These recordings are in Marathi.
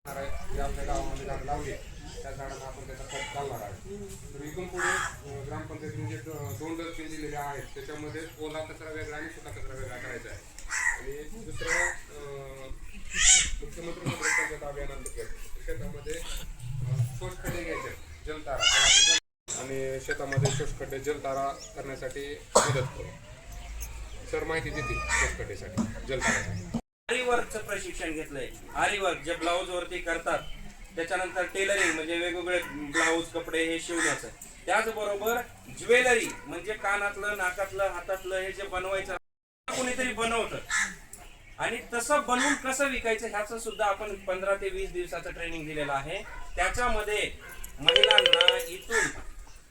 आपल्या गावामध्ये झाडं लावली त्या झाडांना आपण त्याचा खत घालणार आहे. तर इथून पुढे ग्रामपंचायतीने जे 2 डस्टबिन दिलेले आहेत त्याच्यामध्ये ओला कचरा वेगळा आणि सुका कचरा वेगळा करायचा आहे. आणि दुसरं मुख्यमंत्री पंचायत अभियानांतर्गत शेतामध्ये शोषखड्डे घ्यायचे जलतारा आणि शेतामध्ये शोषखड्डे जलतारा करण्यासाठी मदत करू. सर माहिती देतील शोषखड्डेसाठी जलतारासाठी. आरीवर्कचं प्रशिक्षण घेतलंय. आरीवर्क जे ब्लाऊज वरती करतात, त्याच्यानंतर टेलरिंग म्हणजे वेगवेगळे ब्लाऊज कपडे हे शिवण्याचं, त्याचबरोबर ज्वेलरी म्हणजे कानातलं नाकातलं हातातलं हे जे बनवायचं कोणीतरी बनवतं आणि तसं बनवून कसं विकायचं ह्याचं सुद्धा आपण 15 ते 20 दिवसाचं ट्रेनिंग दिलेलं आहे. त्याच्यामध्ये महिलांना इथून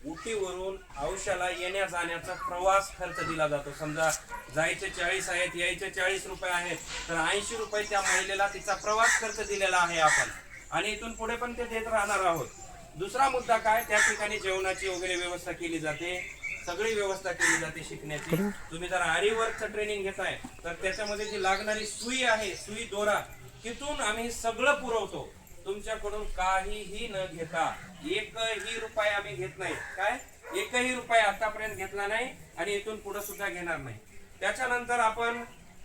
उटीवरून औषधाला येण्या जाण्याचा प्रवास खर्च दिला जातो. समजा जायचे 40 आहेत, यायचे 40 रुपये आहेत, तर 80 रुपये त्या महिलेला तिचा प्रवास खर्च दिलेला आहे आपण, आणि इथून पुढे पण ते देत राहणार आहोत. दुसरा मुद्दा काय, त्या ठिकाणी जेवणाची वगैरे व्यवस्था केली जाते, सगळी व्यवस्था केली जाते शिकण्याची. तुम्ही जर आरीवर्कचं ट्रेनिंग घेताय तर त्याच्यामध्ये जी लागणारी सुई आहे, सुई दोरा, तिथून आम्ही सगळं पुरवतो. तुमच्याकडून काहीही न घेता, एकही रुपया आम्ही घेत नाही. काय, एकही रुपया आतापर्यंत घेतला नाही आणि इथून पुढे सुद्धा घेणार नाही. त्याच्यानंतर आपण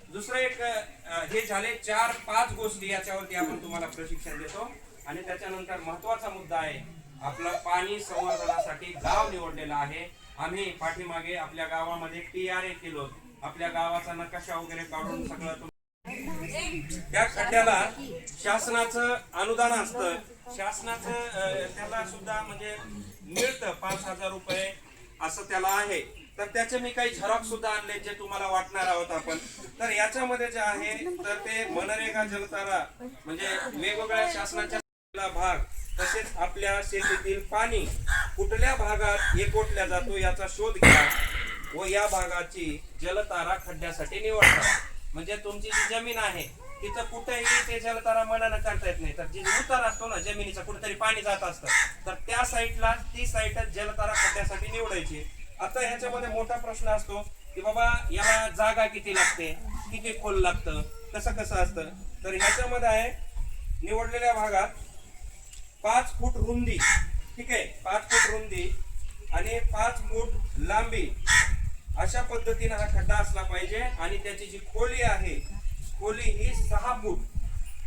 दुसरं एक हे झाले 4-5 गोष्टी याच्यावरती आपण तुम्हाला प्रशिक्षण देतो. आणि त्याच्यानंतर महत्वाचा मुद्दा आहे आपलं पाणी संवर्धनासाठी गाव निवडलेलं आहे. आम्ही पाठीमागे आपल्या गावामध्ये TRA केलो, आपल्या गावाचा नकाशा वगैरे काढून सगळं. त्या खड्ड्याला शासनाचं अनुदान असतं, शासनाचं त्याला सुद्धा म्हणजे मिळतं 5,000 रुपये असं त्याला आहे. तर त्याचे मी काही झेरॉक्स सुद्धा आणले जे तुम्हाला वाटणार आहोत आपण. तर याच्यामध्ये जे आहे तर ते मनरेगा जलतारा म्हणजे वेगवेगळ्या शासनाच्या भाग, तसेच आपल्या शेतीतील पाणी कुठल्या भागात एकवटल्या जातो याचा शोध घ्या व या भागाची जलतारा खड्ड्यासाठी निवडा. म्हणजे तुमची जी जमीन आहे तिथं कुठेही ते जलतारा मनानं करता येत नाही, तर जी उतार असतो ना जमिनीचा, कुठेतरी पाणी जात असतं, तर त्या साईडला ती साईडच जलतारा खड्ड्यासाठी निवडायची. आता ह्याच्यामध्ये मोठा प्रश्न असतो की बाबा याला जागा किती लागते, किती खोल लागतं, कसं असतं. तर ह्याच्यामध्ये आहे निवडलेल्या भागात 5 फूट रुंदी, ठीक आहे, 5 फूट रुंदी आणि 5 फूट लांबी अशा पद्धतीने हा खड्डा असला पाहिजे. आणि त्याची जी खोली आहे, खोली ही 6 फूट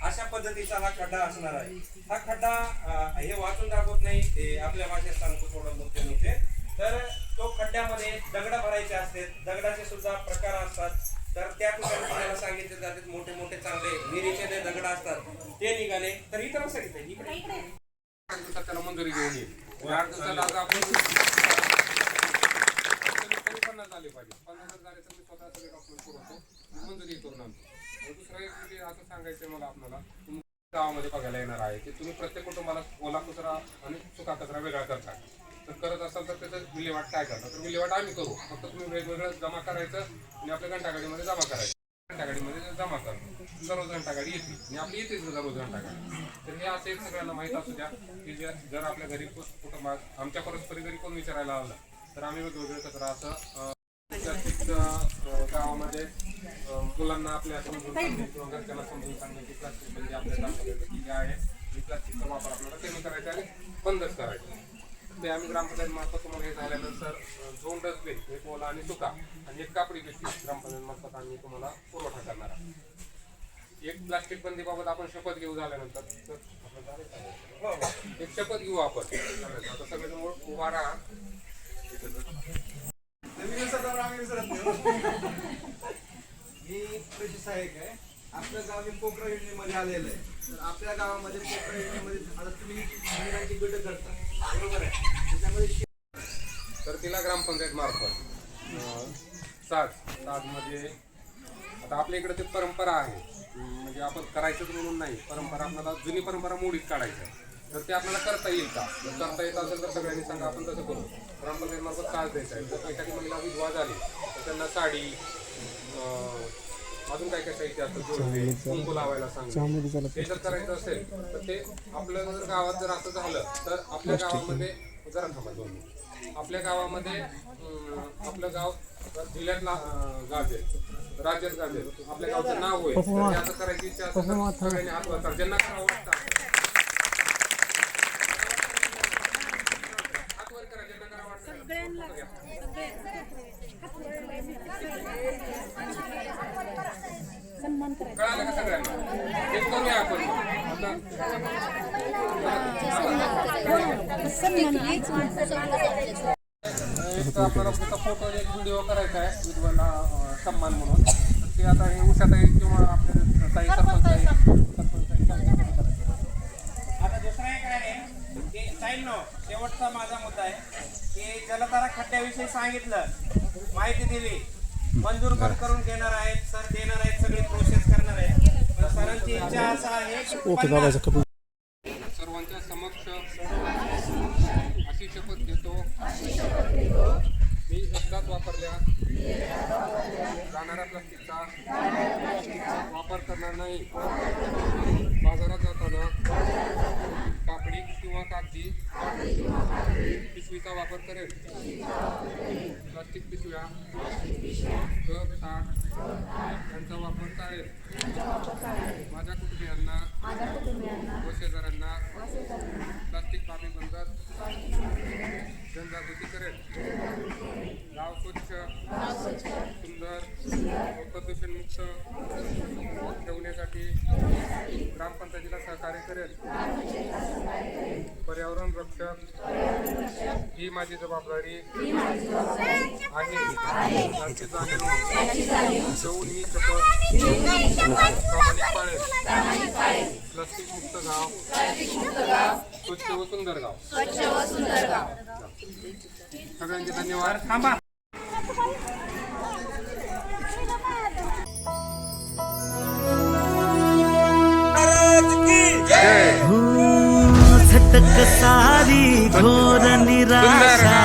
अशा पद्धतीचा हा खड्डा असणार आहे. हा खड्डा हे वाचून दाखवत नाही, ते आपल्या भाषेत सांगतो थोडं मोठे. तर तो खड्ड्यामध्ये दगड भरायचे असते, दगडाचे सुद्धा प्रकार असतात. तर त्या ठिकाणी तुम्हाला सांगितले जाते मोठे चांगले विहिरीचे जे दगड असतात ते निघाले. तर इतर सांगितलं इकडे त्याला मंजुरी घेऊन येईल. 8 दिवसात आपण झाले पाहिजे. 50,000 झाले तर मी स्वतः सगळे डॉक्युमेंट पुरवतो, मंजुरी करून आणतो. दुसरं एक असं सांगायचं मला आपल्याला, गावामध्ये बघायला येणार आहे की तुम्ही प्रत्येक कुटुंबाला ओला कचरा आणि सुका कचरा वेगळा करता. तर करत असाल तर त्याचं विल्हेवाट काय करता, तर विल्हेवाट आम्ही करू. फक्त तुम्ही वेगवेगळं जमा करायचं आणि आपल्या घंटागाडीमध्ये जमा करायचं. घंटागाडीमध्ये जमा करतो, दररोज घंटागाडी येते आणि आपली येतेच दररोज घंटागाडी. तर हे असं एक सगळ्यांना माहीत असू द्या की जर आपल्या घरी कुटुंबात आमच्या परस्परी घरी कोण विचारायला आलं तर आम्ही वेगवेगळे कचरा असं गावामध्ये मुलांना आपल्या समजून सांगणे किंवा घरच्यांना समजून सांगणे की प्लास्टिक म्हणजे आपल्या गावामध्ये आहे, प्लास्टिकचा वापर आपल्याला कमी करायचा आणि बंदच करायचा. ते आम्ही ग्रामपंचायत मार्फत तुम्हाला हे झाल्यानंतर 2 डस्टबिन, एक ओला आणि सुका आणि एक कापडी पिशवी ग्रामपंचायत मार्फत आम्ही तुम्हाला पुरवठा करणार आहे. एक प्लास्टिक बंदीबाबत आपण शपथ घेऊ झाल्यानंतर तर एक शपथ घेऊ आपण. आता सगळ्यांमुळे उभा राहा. मी कृषी सहाय्यक आहे. आपल्या गाव मी पोखरा योजनेमध्ये आलेलं आहे. तर आपल्या गावामध्ये पोखरा योजनेमध्ये आता तुम्ही महिलांची गट करता, बरोबर आहे, त्याच्यामध्ये तर तिला ग्रामपंचायत मार्फत साजमध्ये आता आपल्या इकडे ते परंपरा आहे, म्हणजे आपण करायचंच म्हणून नाही, परंपरा आपल्याला जुनी परंपरा मोडीत काढायचं आहे. तर ते आपल्याला करता येईल का, जर करता येत असेल तर सगळ्यांनी सांगा, आपण तसं करू. ग्रामपंचायत मार्फत साज द्यायचा आहे. जर एखादी महिला विधवा झाली तर त्यांना साडी, अजून काय साहित्य असतं, जोडवे, कुंकू लावायला सांगितलं. हे जर करायचं असेल तर ते आपल्या जर गावात जर असं झालं तर आपल्या गावामध्ये जरा थांबा 2 मिनिट. आपल्या गावामध्ये आपलं गाव जिल्ह्यातला गाजेल, राज्यात गाजेल, आपल्या गावचं नाव होईल. असं करायची इच्छा असेल तर सगळ्यांनी हात वरतात, ज्यांना करावं वाटतं एक आपल्याला फक्त फोटो एक व्हिडिओ करायचा आहे विधवांना सन्मान म्हणून. तर ते आता हे उषाताई किंवा आपले ताई सरपंच आता दुसरा एक आहे की ताईंनो, शेवटचा माझा मुद्दा आहे की जलतारा खड्ड्याविषयी सांगितलं, माहिती दिली, मंजूर पण करून घेणार आहेत सर, देणार आहेत, सगळी प्रोसेस करणार आहेत. पण सरांची इच्छा असा आहे की सर्वांच्या समक्ष अशी शपथ घेतो मी एकदाच वापरल्या जाणाऱ्या प्लास्टिकचा वापर करणार नाही. बाजारात जाताना कापडी किंवा कागदी पिशवीचा वापर करेल. प्लास्टिक पिशव्या, कप, ताट यांचा वापर टाळेल. माझ्या कुटुंबियांना व शेजाऱ्यांना प्लास्टिक पाणी बंदर जनजागृती करेल. गाव स्वच्छ, सुंदर व प्रदूषणमुक्त ठेवण्यासाठी ग्रामपंचायतीला सहकार्य करेल. पर्यावरण रक्षक ही माझी जबाबदारी आहे याची जाणीव ठेवून ही शपथ प्रामाणिक पाळेल. प्लास्टिक मुक्त गाव, स्वच्छ व सुंदर गाव. सगळ्यांचे धन्यवाद. थांबा. झटक सारी घोर निराशा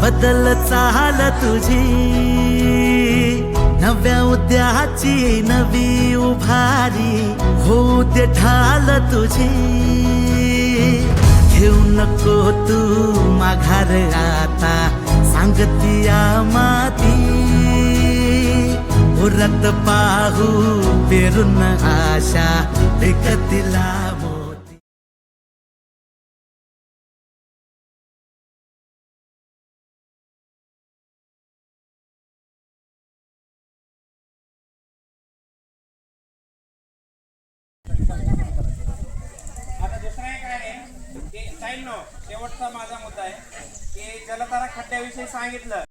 बदल चाल तुझी, नव्या उद्याची नवी उभारी होऊ दे ढाल तुझी. घेऊ नको तू माघार आता, सांगतिया माती उरत पाहू पेरून आशा विकतिला मोती. आता दुसरा एक आहे की ताईंनो, शेवटचा माझा मुद्दा आहे की जलतारा खड्ड्याविषयी सांगितलं.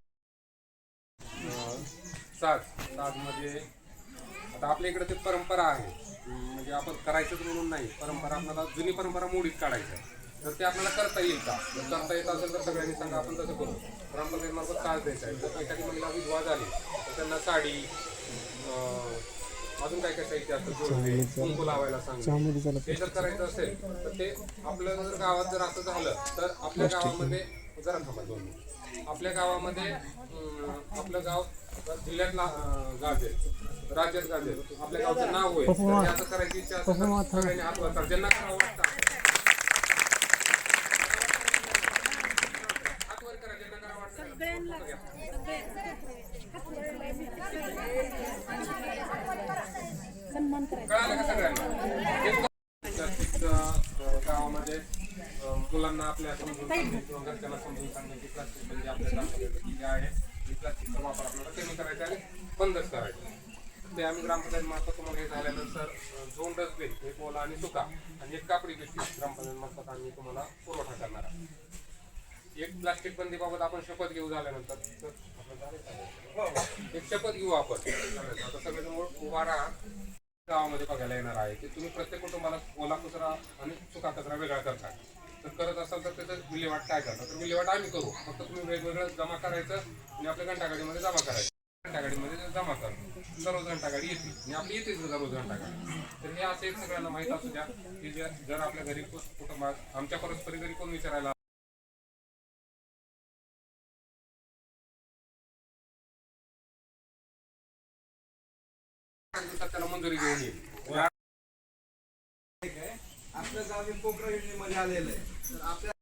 साजमध्ये आता आपल्या इकडे ते परंपरा आहे, म्हणजे आपण करायचंच म्हणून नाही, परंपरा आपल्याला जुनी परंपरा मोडीत काढायचं आहे. तर ते आपल्याला करता येईल का? जर करता येत असेल तर सगळ्यांनी सांगा, आपण तसं करू. ग्रामपंचायतीमार्फत साज द्यायचा आहे. जर एखादी महिला विधवा झाली तर त्यांना साडी, अजून काय काय साहित्य असतं, जोडवे, कुंकू लावायला सांगितलं. हे जर करायचं असेल तर ते आपल्या जर गावात जर असं झालं तर आपल्या गावामध्ये जरा थांबा 2 मिनिट. आपल्या गावामध्ये आपलं गाव जिल्ह्यातला गाजेल, राज्यात गाजेल, आपल्या गावचं नाव होईल. तर असं करायची इच्छा असेल तर सगळ्यांनी हात वर करा. ज्यांना करावं वाटतं हात वर करा, ज्यांना करावं वाटतं. कळालं का सगळ्यांना? गावामध्ये मुलांना आपल्या समजून सांगणे किंवा घरच्यांना समजून सांगणे की प्लास्टिक म्हणजे आपल्या ग्रामपंचायत आहे, प्लास्टिकचा वापर आपल्याला कमी करायचा आणि बंदच करायचा. ते आम्ही ग्रामपंचायतीमार्फत तुम्हाला हे झाल्यानंतर 2 डस्टबिन, एक ओला आणि सुका आणि एक कापडी पिशवी ग्रामपंचायतीमार्फत आम्ही तुम्हाला पुरवठा करणार आहे. एक प्लास्टिक बंदीबाबत आपण शपथ घेऊ झाल्यानंतर तर एक शपथ घेऊ आपण. आता सगळ्यांमुळे उभा राहा. गावामध्ये बघायला येणार आहे की तुम्ही प्रत्येक कुटुंबाला ओला कचरा आणि सुका कचरा वेगळा करता. तर करत असाल तर त्याचं विल्हेवाट काय करता? तर विल्हेवाट आम्ही करू. फक्त तुम्ही वेगवेगळं जमा करायचं आणि आपल्या घंटागाडीमध्ये जमा करायचं. घंटागाडीमध्ये जमा करा. दररोज घंटागाडी येते आणि आपली येतेच दररोज घंटागाडी. तर हे असं एक सगळ्यांना माहीत असू द्या की जर आपल्या घरी कुटुंबात आमच्या परस्परी घरी कोण विचारायला त्याला मंजुरी घेऊन येईल. आपलं गाव हे पोखरा योजनेमध्ये आलेलं आहे. तर आपल्या